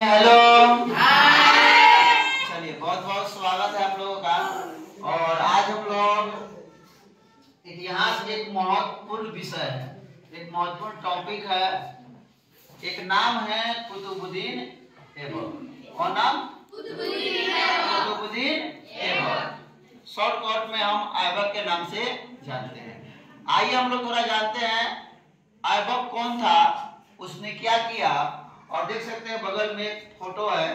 Hello, चलिए बहुत बहुत स्वागत है आप लोगों का। और आज हम लोग इतिहास के एक महत्वपूर्ण विषय है, एक महत्वपूर्ण टॉपिक है। एक नाम है कुतुबुद्दीन ऐबक। और नाम कुतुबुद्दीन ऐबक। शॉर्टकट में हम ऐबक के नाम से जानते हैं। आइए हम लोग थोड़ा जानते हैं ऐबक कौन था, उसने क्या किया। और देख सकते हैं बगल में एक फोटो है,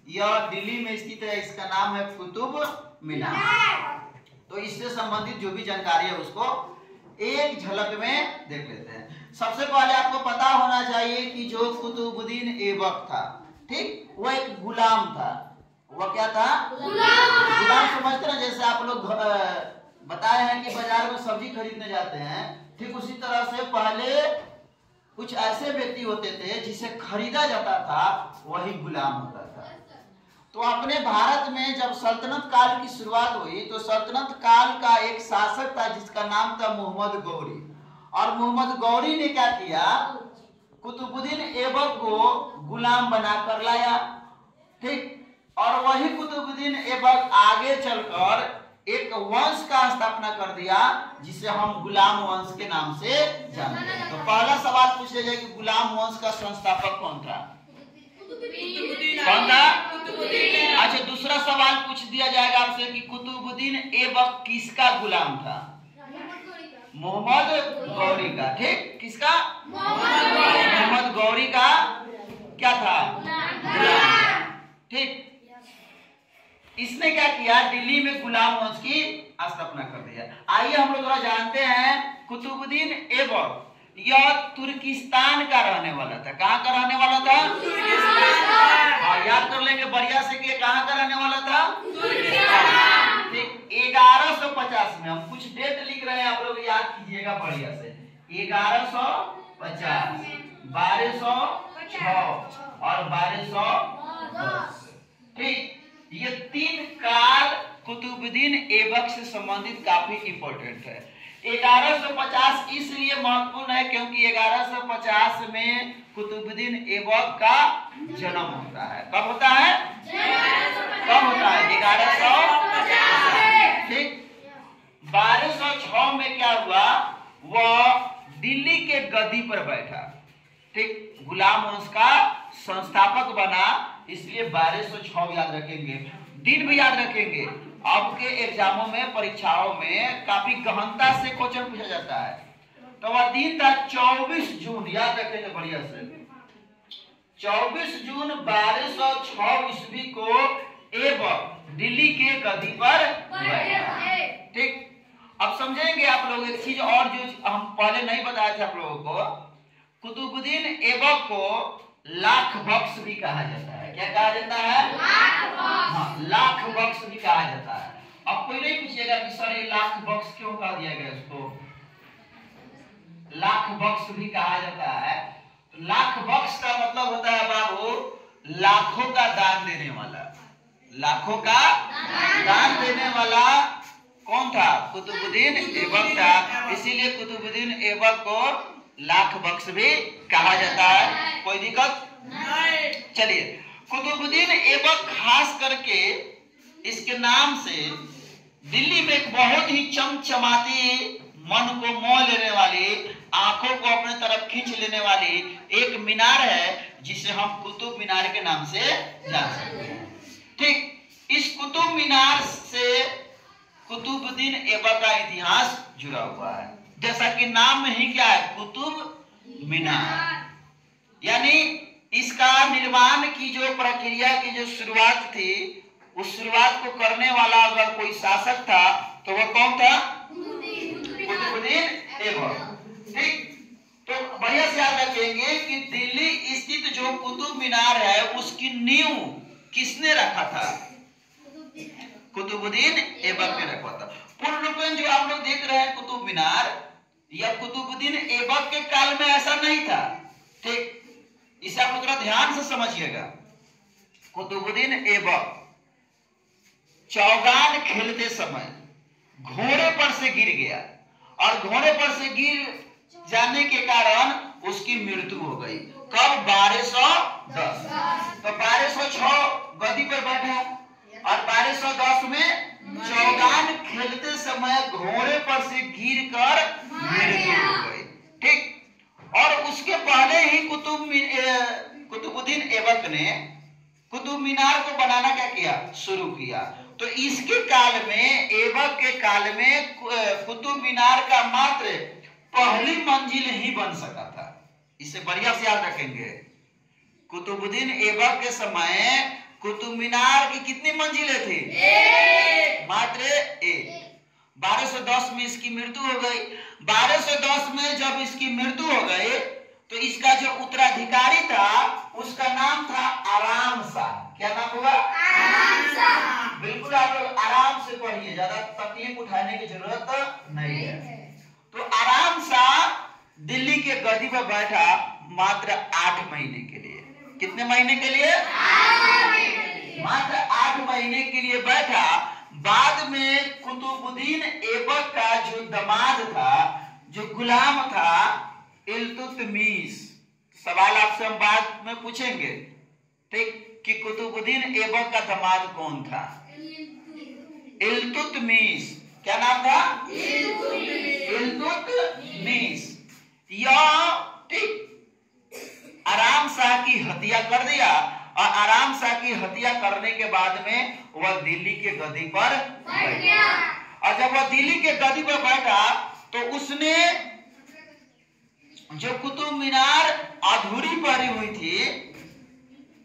यह दिल्ली में स्थित है। इसका नाम है कुतुब मीनार। तो इससे संबंधित जो भी जानकारी है उसको एक झलक में देख लेते हैं। सबसे पहले आपको पता होना चाहिए कि जो कुतुबुद्दीन ऐबक था, ठीक, वह एक गुलाम था। वह क्या था? गुलाम समझते ना, जैसे आप लोग बताए हैं कि बाजार में सब्जी खरीदने जाते हैं, ठीक उसी तरह से पहले कुछ ऐसे व्यक्ति होते थे जिसे खरीदा जाता था, वही गुलाम होता था। तो अपने भारत में जब सल्तनत काल की शुरुआत हुई तो सल्तनत काल का एक शासक था जिसका नाम था मोहम्मद गौरी। और मोहम्मद गौरी ने क्या किया, कुतुबुद्दीन ऐबक को गुलाम बनाकर लाया, ठीक। और वही कुतुबुद्दीन ऐबक आगे चलकर एक वंश का स्थापना कर दिया जिसे हम गुलाम वंश के नाम से जानते हैं। तो पहला सवाल पूछ लिया जाए कि गुलाम वंश का संस्थापक कौन था? कौन था? अच्छा, दूसरा सवाल पूछ दिया जाएगा आपसे कि कुतुबुद्दीन ऐबक किसका गुलाम था? मोहम्मद गौरी का, ठीक। किसका? मोहम्मद गौरी का क्या था? गुलाम, ठीक। इसने क्या किया, दिल्ली में गुलाम वंश की स्थापना कर दिया। आइए हम लोग थोड़ा जानते हैं कुतुबुद्दीन ऐबक यह तुर्किस्तान का रहने वाला था। कहाँ का रहने वाला था? तुर्किस्तान। याद कर लेंगे बढ़िया से कि कहाँ का रहने वाला था? तुर्किस्तान, ठीक। 1150 में, हम कुछ डेट लिख रहे हैं, आप लोग याद कीजिएगा बढ़िया से। 1150, 1206 और 1210, ठीक। ये तीन काल कुतुबुद्दीन ऐबक से संबंधित काफी इंपॉर्टेंट है। 1150 इसलिए महत्वपूर्ण है क्योंकि 1150 में कुतुबुद्दीन ऐबक का जन्म होता है। कब होता है? कब होता है? 1150, ठीक। 1206 में क्या हुआ, वह दिल्ली के गद्दी पर बैठा, ठीक। गुलाम वंश का संस्थापक बना, इसलिए 1206 याद रखेंगे। दिन भी याद रखेंगे। आपके एग्जामों में, परीक्षाओं में काफी गहनता से क्वेश्चन पूछा जाता है। तो वह दिन था 24 जून, याद रखेंगे बढ़िया से। 24 जून 1206 ईस्वी को ऐबक दिल्ली के गद्दी पर बैठा, ठीक। अब समझेंगे आप लोग एक चीज और जो हम पहले नहीं बताए थे आप लोगों को। कुतुबुद्दीन ऐबक को लाख बख्श भी कहा जाता है। क्या कहा जाता है? हाँ, लाख बख्श भी कहा जाता है। अब कोई नहीं पूछेगा कि सर ये लाख बख्श क्यों कहा दिया गया उसको? लाख बख्श भी कहा जाता है। तो लाख बख्श का मतलब होता है बाबू, लाखों का दान देने वाला। लाखों का दान देने वाला कौन था? कुतुबुद्दीन ऐबक था। इसीलिए कुतुबुद्दीन ऐबक को लाख बख्श भी कहा जाता है। कोई दिक्कत नहीं। चलिए, कुतुबुद्दीन ऐबक खास करके इसके नाम से दिल्ली में एक बहुत ही चमचमाती, मन को मोह लेने वाली, आंखों को अपने तरफ खींच लेने वाली एक मीनार है जिसे हम कुतुब मीनार के नाम से जान सकते हैं, ठीक। इस कुतुब मीनार से कुतुबुद्दीन ऐबक का इतिहास जुड़ा हुआ है। जैसा कि नाम में ही क्या है, कुतुब मीनार, यानी इसका निर्माण की जो प्रक्रिया की जो शुरुआत थी, उस शुरुआत को करने वाला अगर कोई शासक था तो वह कौन था? कुतुबुद्दीन ऐबक, ठीक। तो बढ़िया से याद रखेंगे कि दिल्ली स्थित जो कुतुब मीनार है उसकी नींव किसने रखा था? कुतुबुद्दीन ऐबक ने रखा था। पूर्ण रूप में जो आप लोग देख रहे हैं कुतुब मीनार, यह कुतुबुद्दीन ऐबक के काल में ऐसा नहीं था, ठीक। इसे आप थोड़ा ध्यान से समझिएगा। कुतुबुद्दीन ऐबक चौगान खेलते समय घोड़े पर से गिर गया और घोड़े पर से गिर जाने के कारण उसकी मृत्यु हो गई। कब? 1210। तो पर बैठा और 1210 में चौगान खेलते समय घोड़े पर से गिरकर मृत्यु हो गई। ठीक, और उसके पहले ही कुतुबुद्दीन ऐबक ने कुतुब मीनार को बनाना क्या किया, शुरू किया। तो इसके काल में, ऐबक के काल में कुतुब मीनार का मात्र पहली मंजिल ही बन सका था। इसे बढ़िया से याद रखेंगे। कुतुबुद्दीन ऐबक के समय कुतुब मीनार की कितनी मंजिलें थी? मात्र एक। 1210 में इसकी मृत्यु हो गई। 1210 में जब इसकी मृत्यु हो गई तो इसका जो उत्तराधिकारी था उसका नाम था आराम शाह। क्या नाम हुआ? आराम शाह। बिल्कुल आप लोग आराम से पढ़िए, ज्यादा तकलीफ उठाने की जरूरत नहीं है। तो आराम शाह दिल्ली के गद्दी पर बैठा मात्र 8 महीने के लिए। कितने महीने के लिए? 8 महीने। मात्र 8 महीने के लिए बैठा। बाद में कुतुबुद्दीन ऐबक का जो दामाद था, जो गुलाम था, इल्तुतमिश, सवाल आपसे हम बाद में पूछेंगे, ठीक, कि कुतुबुद्दीन ऐबक का दामाद कौन था? इल्तुतमिश। क्या नाम था? इल्तुतमिश। यह ठीक आराम शाह की हत्या कर दिया और आराम शाह की हत्या करने के बाद में वह दिल्ली के गद्दी पर बैठ गया। और जब वह दिल्ली के गद्दी पर बैठा तो उसने जो कुतुब मीनार अधूरी पड़ी हुई थी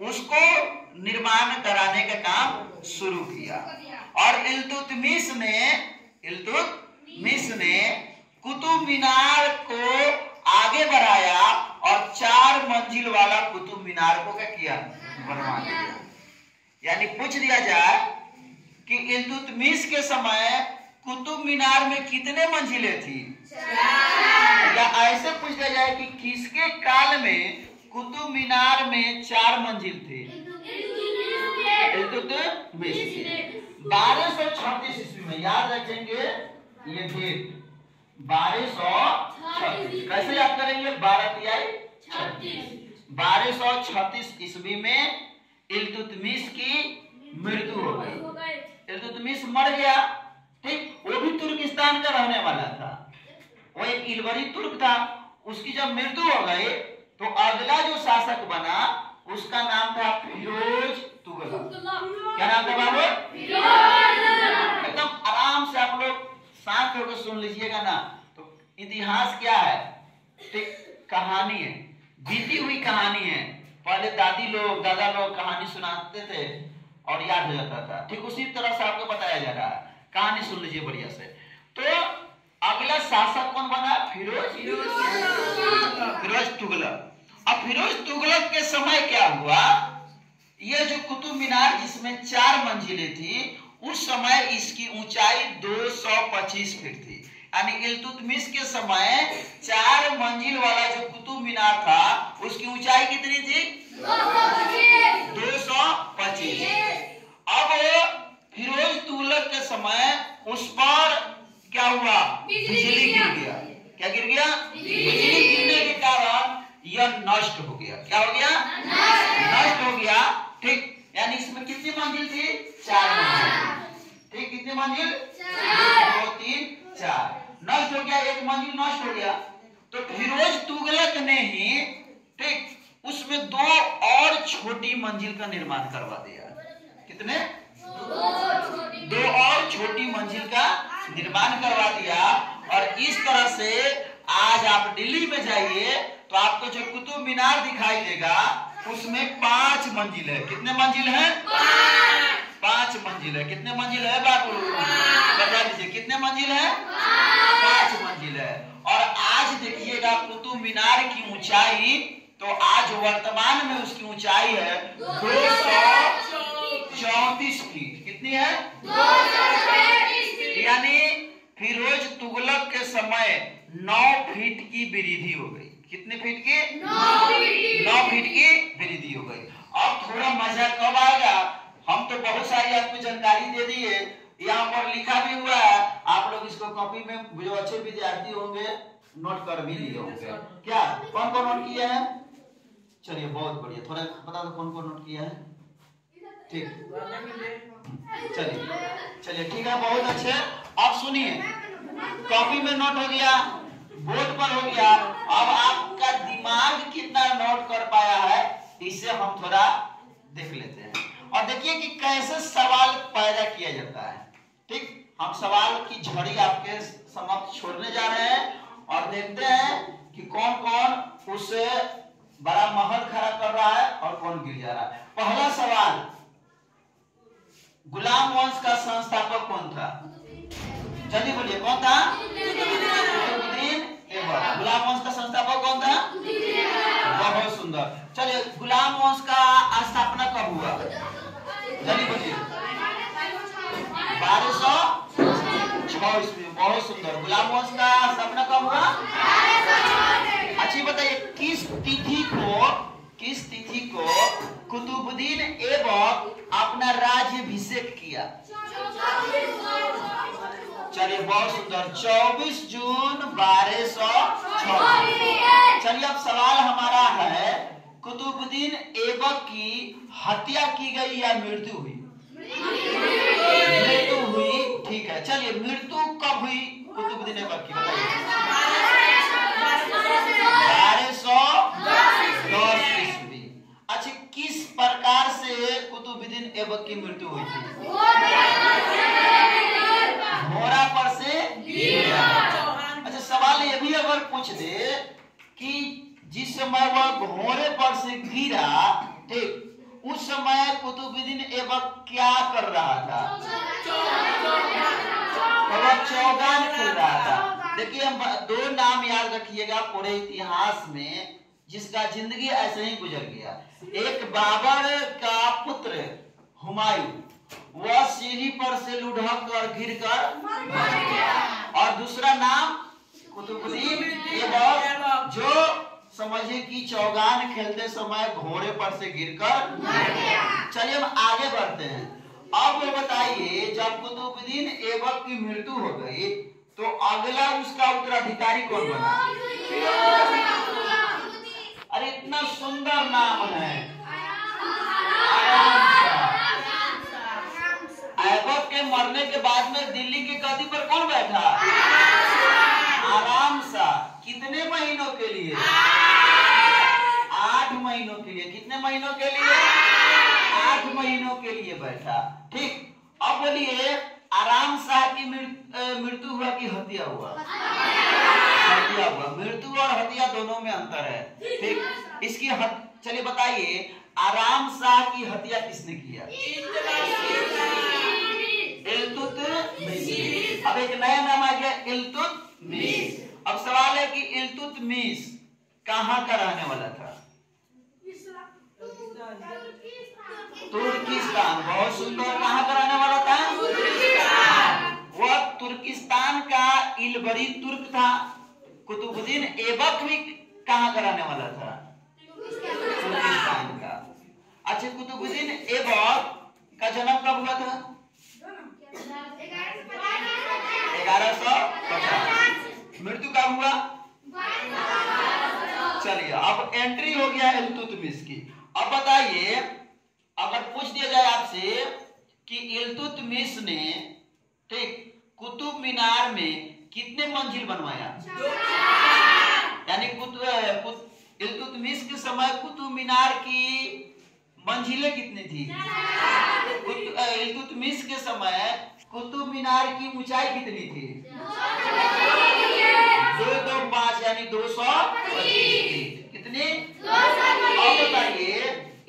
उसको निर्माण कराने का काम शुरू किया। और इल्तुतमिश ने कुतुब मीनार को आगे बढ़ाया और 4 मंजिल वाला कुतुब मीनार को क्या किया? बनवा दिया। यानी पूछ दिया जाए कि इल्तुतमिश के समय कुतुब मीनार में कितने मंजिलें थी? 4। या ऐसे पूछ दिया जाए कि किसके काल में कुतुब मीनार में 4 मंजिल थे? इल्तुतमिश के। 1236 ईस्वी में, याद रखेंगे ये डेट, 1236। कैसे याद करेंगे? 1236 ईस्वी में इल्तुतमिश की मृत्यु हो गई। इल्तुतमिश मर गया। ठीक, वो भी तुर्किस्तान का रहने वाला था, वो एक इलवरी तुर्क था। उसकी जब मृत्यु हो गई तो अगला जो शासक बना उसका नाम था फिरोज तुगलक। क्या नाम था बाबू? एकदम आराम से आप लोग शांत होकर सुन लीजिएगा ना। तो इतिहास क्या है? ठीक, कहानी है, बीती हुई कहानी है। पहले दादी लोग, दादा लोग कहानी सुनाते थे और याद हो जाता था। ठीक उसी तरह से आपको बताया जा रहा है। कहानी सुन लीजिए बढ़िया से। तो अगला शासक कौन बना? फिरोज तुगलक। अब फिरोज तुगलक के समय क्या हुआ? यह जो कुतुब मीनार जिसमें 4 मंजिलें थी, उस समय इसकी ऊंचाई 225 फीट थी। यानी इल्तुतमिश के समय 4 मंजिल वाला जो कुतुब मीनार था उसकी ऊंचाई कितनी थी? 225। अब फिरोज तुगलक के समय उस पर क्या हुआ? बिजली गिर गया। क्या गिर गया? बिजली गिरने के कारण यह नष्ट हो गया। क्या हो गया? नष्ट हो गया। ठीक, यानी इसमें कितनी मंजिल थी? 4 मंजिल। ठीक, कितनी मंजिल? 2 3 4। नष्ट हो गया, एक मंजिल नष्ट हो गया। तो फिरोज तुगलक ने ही ठीक उसमें 2 और छोटी मंजिल का निर्माण करवा दिया। कितने? 2 और छोटी मंजिल का निर्माण करवा दिया। और इस तरह से आज आप दिल्ली में जाइए तो आपको जो कुतुब मीनार दिखाई देगा उसमें 5 मंजिल है। कितने मंजिल है? 5 मंजिल है। कितने मंजिल है बाबू? बता दीजिए, कितने मंजिल है? 5 मंजिल है। और आज देखिएगा कुतुब मीनार की ऊंचाई, तो आज वर्तमान में उसकी ऊंचाई है 234 फीट। कितनी है? 234 फीट। यानी फिरोज तुगलक के समय 9 फीट की वृद्धि हो गई। कितने फीट की? 9 फीट की वृद्धि हो गई। अब थोड़ा मजा कब आएगा? हम तो बहुत सारी आपको जानकारी दे दी है, यहाँ पर लिखा भी हुआ है। आप लोग इसको कॉपी में जो अच्छे विद्यार्थी होंगे नोट कर भी लिए होंगे। क्या कौन कौन नोट किया है? चलिए बहुत बढ़िया। थोड़ा बता दो कौन कौन नोट किया है। ठीक, चलिए ठीक है, बहुत अच्छे। अब सुनिए, कॉपी में नोट हो गया, बोर्ड पर हो गया। अब आपका दिमाग कितना नोट कर पाया है इसे हम थोड़ा देख लेते हैं और देखिए कि कैसे सवाल पैदा किया जाता है। ठीक, हम सवाल की झड़ी आपके समक्ष छोड़ने जा रहे हैं और देखते हैं कि कौन कौन उसे बड़ा महल खड़ा कर रहा है और कौन गिर जा रहा है। पहला सवाल, गुलाम वंश का संस्थापक कौन था? जल्दी बोलिए, कौन था? कुतुबुद्दीन ऐबक। गुलाम वंश का संस्थापक कौन था? बहुत सुंदर। चलिए, गुलाम वंश का स्थापना कब हुआ? जल्दी बोलिए। 1206 ईस्वी में। बहुत सुंदर। गुलाम वंश का स्थापना कब हुआ? अच्छी बताइए, किस तिथि को कुतुबुद्दीन ऐबक अपना राज्याभिषेक किया? चलिए, बहुत सुंदर, 24 जून 1206। चलिए, अब सवाल हमारा है, कुतुबुद्दीन ऐबक की हत्या की गई या मृत्यु हुई? मृत्यु हुई। ठीक है, चलिए, मृत्यु कब हुई कुतुबुद्दीन ऐबक की, बताइए। 1210 ईस्वी। अच्छा, किस प्रकार से कुतुबुद्दीन ऐबक की मृत्यु हुई थी? घोड़ा पर से गिरा। अच्छा, सवाल ये भी अगर पूछ दे कि जिस समय वह घोड़े पर से गिरा, ठीक, उस समय कुतुबुद्दीन ऐबक क्या कर रहा था? वह चौगान खेल रहा था। देखिए, हम दो नाम याद रखिएगा पूरे इतिहास में जिसका जिंदगी ऐसे ही गुजर गया। एक बाबर का पुत्र हुमायूं, वह सीढ़ी पर से लुढ़क कर गिरकर मर गया। और दूसरा नाम कुतुबुद्दीन ऐबक, जो समझिए कि चौगान खेलते समय घोड़े पर से गिरकर मर गया। चलिए, हम आगे बढ़ते हैं। अब बताइए, जब कुतुबुद्दीन ऐबक की मृत्यु हो गई तो अगला उसका उत्तराधिकारी कौन बना? अरे, इतना सुंदर नाम है, ऐबक के मरने के बाद में दिल्ली की गद्दी पर कौन बैठा? आराम सा। कितने महीनों के लिए? 8 महीनों के लिए। कितने महीनों के लिए? 8 महीनों के लिए बैठा। ठीक, अब बोलिए, आराम शाह की मृत्यु हुआ कि हत्या हुआ? हत्या हुआ। मृत्यु और हत्या दोनों में अंतर है। ठीक, इसकी चलिए बताइए, आराम शाह की हत्या किसने किया? इल्तुतमिश। अब एक नया नाम आ गया, इल्तुतमिश। अब सवाल है कि इल्तुतमिश कहाँ का रहने वाला था? तुर्किस्तान। बहुत सुंदर। कहाँ का रहने वाला था? वह तुर्किस्तान का इलबरी तुर्क था। कुतुबुद्दीन ऐबक भी कहाँ का रहने वाला था? तुर्किस्तान का। अच्छा, कुतुबुद्दीन ऐबक का जन्म कब हुआ था? 1150। मृत्यु कब हुआ? चलिए, अब एंट्री हो गया इल्तुतमिश की। अब बताइए, अगर पूछ दिया जाए आपसे कि इल्तुतमिश ने, ठीक, कुतुब मीनार में कितने मंजिल बनवाया? यानी इल्तुतमिश के समय कुतुब मीनार की मंजिलें कितनी थी? इल्तुतमिश के समय कुतुब मीनार की ऊंचाई कितनी थी? 225, यानी 225 फीट। कितनी? अब बताइए,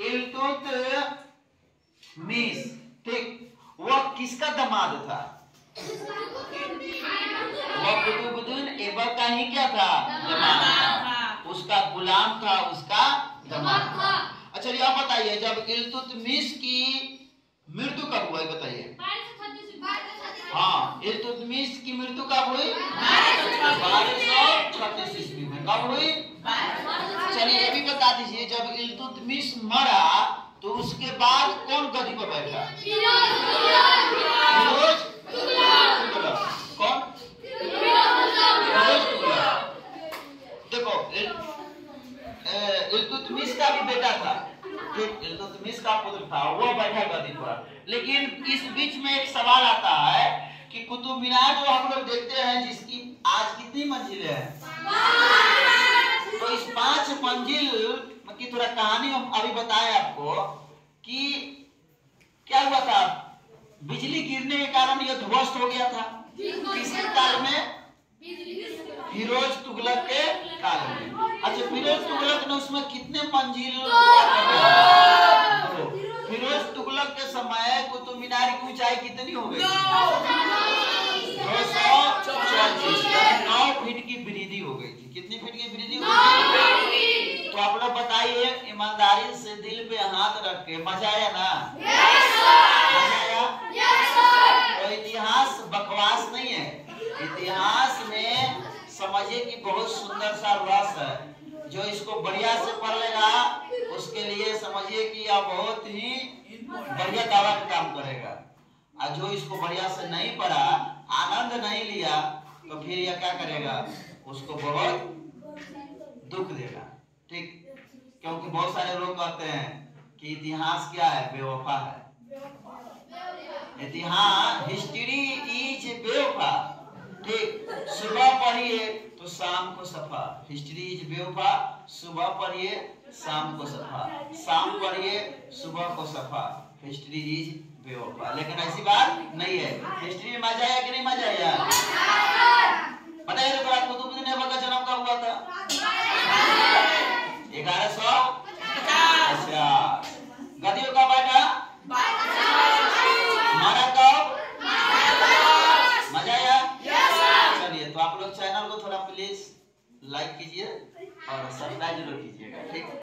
इल्तुतमिश, ठीक, वह किसका दामाद था? वह कुतुबुद्दीन ऐबक का ही क्या था? दामाद था। उसका गुलाम था, उसका दामाद था। अच्छा, ये आप बताइए, जब इल्तुतमिश की मृत्यु कब हुआ बताइए? हाँ, इल्तुतमिश की मृत्यु कब हुई? 1236 ईस्वी में। कब हुई? चलिए, ये भी बता दीजिए, जब इल्तुतमिश मरा तो उसके बाद कौन गद्दी पर बैठा? कौन? देखो, इल्तुतमिश का भी बेटा था, इल्तुतमिश का पुत्र था, वो बैठा गद्दी पर। लेकिन इस बीच में एक सवाल आता है कि कुतुब मीनार जो हम लोग देखते हैं, जिसकी आज कितनी मंजिल है, तो इस 5 मंजिल की थोड़ा कहानी हम अभी बताएं आपको कि क्या हुआ था। बिजली गिरने के कारण यह ध्वस्त हो गया था। किसके काल में? फिरोज तुगलक के काल में। अच्छा, फिरोज तुगलक ने उसमें कितने मंजिल? फिरोज तुगलक के समय कुतुब मीनार की ऊंचाई कितनी हो गई? 244, 9 फीट की वृद्धि हो गई थी। कितनी फीट की वृद्धि हो गई? तो आप लोग बताइए ईमानदारी से दिल पे हाथ रख के, मजा आया ना? मजा आया? तो इतिहास बकवास नहीं है। इतिहास में समझिए कि बहुत सुंदर सा रस है। जो इसको बढ़िया से पढ़ लेगा उसके लिए समझिए कि यह बहुत ही बढ़िया दावा का काम करेगा। और जो इसको बढ़िया से नहीं पढ़ा, आनंद नहीं लिया, तो फिर यह क्या करेगा? उसको बहुत दुख देगा। ठीक, क्योंकि बहुत सारे लोग कहते हैं कि इतिहास क्या है? बेवफा है। इतिहास, हिस्ट्री इज बेवफा। ठीक, सुबह पढ़िए तो शाम को सफा। हिस्ट्री इज बेवफा, सुबह पढ़िए शाम को सफा, शाम पढ़िए सुबह को सफा। हिस्ट्री इज बेवफा। लेकिन ऐसी बात नहीं है। हिस्ट्री में मजा आया कि नहीं मजा आया? पता है कुतुबुद्दीन ऐबक का जन्म कब हुआ था? 1100